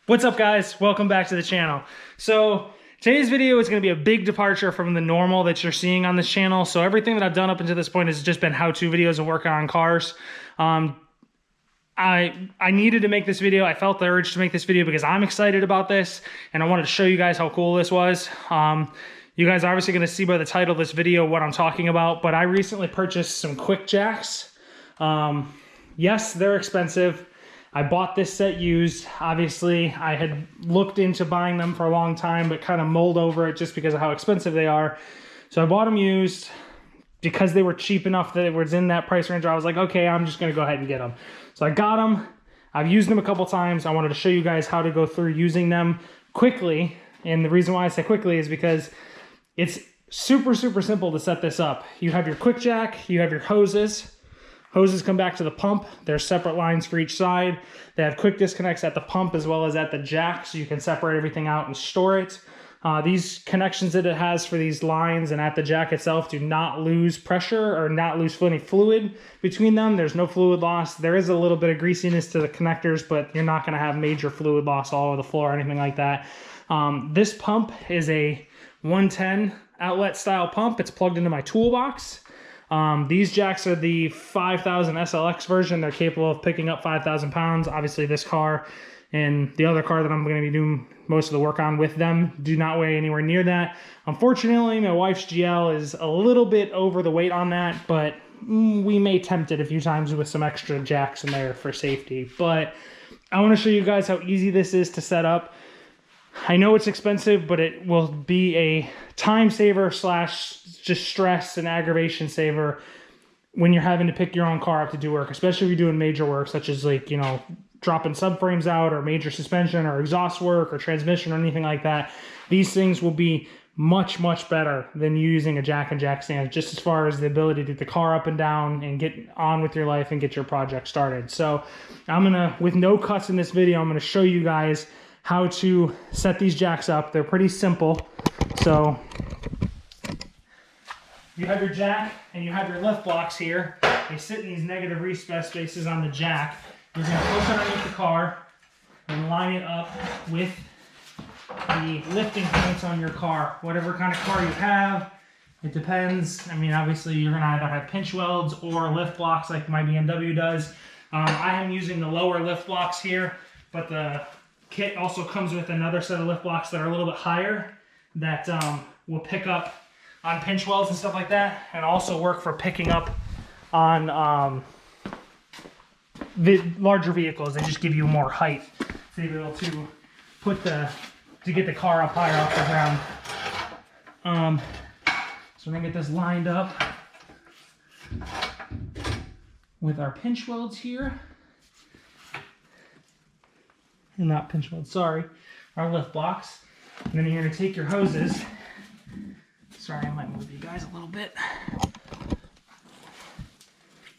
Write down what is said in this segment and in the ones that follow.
What's up, guys? Welcome back to the channel. So today's video is going to be a big departure from the normal that you're seeing on this channel. So everything that I've done up until this point has just been how-to videos and working on cars. I needed to make this video. I felt the urge to make this video because I'm excited about this and I wanted to show you guys how cool this was. You guys are obviously going to see by the title of this video what I'm talking about, but I recently purchased some QuickJacks. Yes, they're expensive. I bought this set used. Obviously, I had looked into buying them for a long time, but kind of mulled over it just because of how expensive they are. So I bought them used because they were cheap enough that it was in that price range. I was like, okay, I'm just going to go ahead and get them. So I got them. I've used them a couple times. I wanted to show you guys how to go through using them quickly. And the reason why I say quickly is because it's super, super simple to set this up. You have your QuickJack, you have your hoses. Hoses come back to the pump. There's separate lines for each side. They have quick disconnects at the pump as well as at the jack, so you can separate everything out and store it. These connections that it has for these lines and at the jack itself do not lose pressure or not lose any fluid between them. There's no fluid loss. There is a little bit of greasiness to the connectors, but you're not going to have major fluid loss all over the floor or anything like that. This pump is a 110 outlet style pump. It's plugged into my toolbox. These jacks are the 5000 SLX version. They're capable of picking up 5,000 pounds. Obviously this car and the other car that I'm going to be doing most of the work on with them do not weigh anywhere near that. Unfortunately, my wife's GL is a little bit over the weight on that, but we may tempt it a few times with some extra jacks in there for safety. But I want to show you guys how easy this is to set up. I know it's expensive, but it will be a time saver slash just stress and aggravation saver when you're having to pick your own car up to do work, especially if you're doing major work such as, like, you know, dropping subframes out or major suspension or exhaust work or transmission or anything like that. These things will be much, much better than using a jack and jack stand, just as far as the ability to get the car up and down and get on with your life and get your project started. So I'm gonna, with no cuts in this video, I'm gonna show you guys how to set these jacks up. They're pretty simple. So you have your jack and you have your lift blocks here. They sit in these negative recess spaces on the jack. You're going to push it underneath the car and line it up with the lifting points on your car. Whatever kind of car you have, it depends. I mean, obviously you're going to either have pinch welds or lift blocks like my BMW does. I am using the lower lift blocks here, but the kit also comes with another set of lift blocks that are a little bit higher that will pick up on pinch welds and stuff like that, and also work for picking up on the larger vehicles. They just give you more height to be able to get the car up higher off the ground. So we're gonna get this lined up with our pinch welds here. Not pinch welds, sorry, our lift blocks. And then you're going to take your hoses. Sorry, I might move you guys a little bit.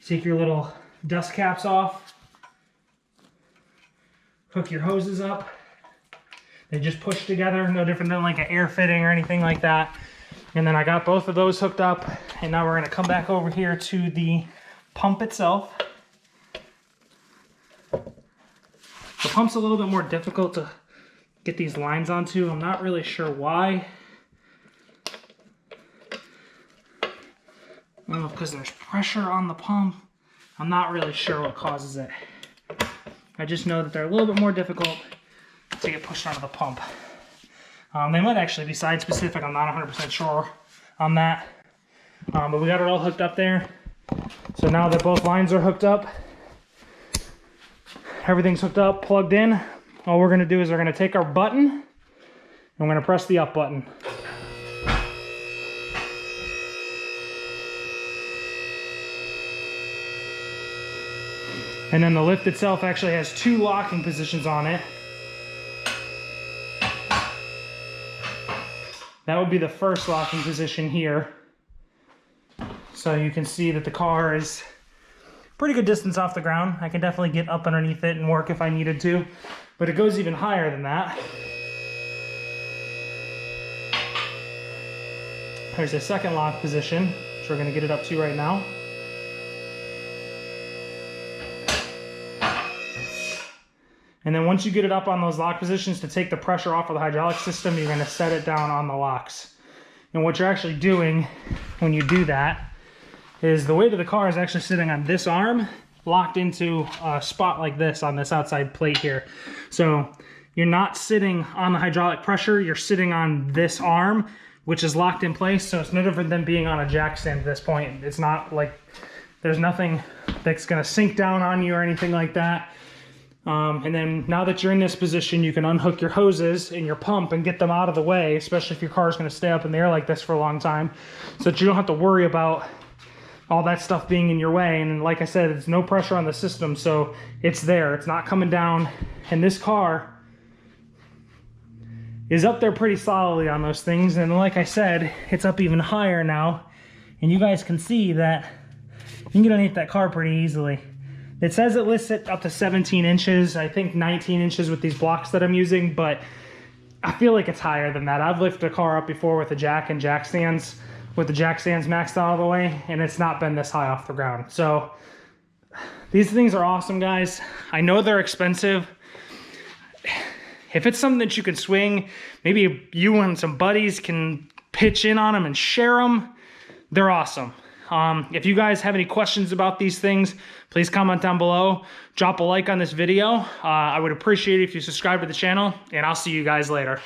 Take your little dust caps off. Hook your hoses up. They just push together, no different than like an air fitting or anything like that. And then I got both of those hooked up. And now we're going to come back over here to the pump itself. The pump's a little bit more difficult to get these lines onto. I'm not really sure why. I don't know, because there's pressure on the pump. I'm not really sure what causes it. I just know that they're a little bit more difficult to get pushed onto the pump. They might actually be side specific. I'm not 100% sure on that. But we got it all hooked up there. So now that both lines are hooked up, everything's hooked up, plugged in. All we're going to do is we're going to take our button and we're going to press the up button. And then the lift itself actually has two locking positions on it. That would be the first locking position here. So you can see that the car is pretty good distance off the ground. I can definitely get up underneath it and work if I needed to, but it goes even higher than that. There's a second lock position, which we're going to get it up to right now. And then once you get it up on those lock positions to take the pressure off of the hydraulic system, you're gonna set it down on the locks. And what you're actually doing when you do that is the weight of the car is actually sitting on this arm, locked into a spot like this on this outside plate here. So you're not sitting on the hydraulic pressure, you're sitting on this arm, which is locked in place. So it's no different than being on a jack stand at this point. It's not like, there's nothing that's gonna sink down on you or anything like that. And then now that you're in this position, you can unhook your hoses and your pump and get them out of the way, especially if your car is going to stay up in the air like this for a long time, so that you don't have to worry about all that stuff being in your way. And like I said, it's no pressure on the system, so it's there. It's not coming down. And this car is up there pretty solidly on those things. And like I said, it's up even higher now. And you guys can see that you can get underneath that car pretty easily. It says it lists it up to 17 inches, I think 19 inches with these blocks that I'm using, but I feel like it's higher than that. I've lifted a car up before with a jack and jack stands, with the jack stands maxed out of the way, and it's not been this high off the ground. So these things are awesome, guys. I know they're expensive. If it's something that you can swing, maybe you and some buddies can pitch in on them and share them, they're awesome. If you guys have any questions about these things, please comment down below. Drop a like on this video. I would appreciate it if you subscribe to the channel, and I'll see you guys later.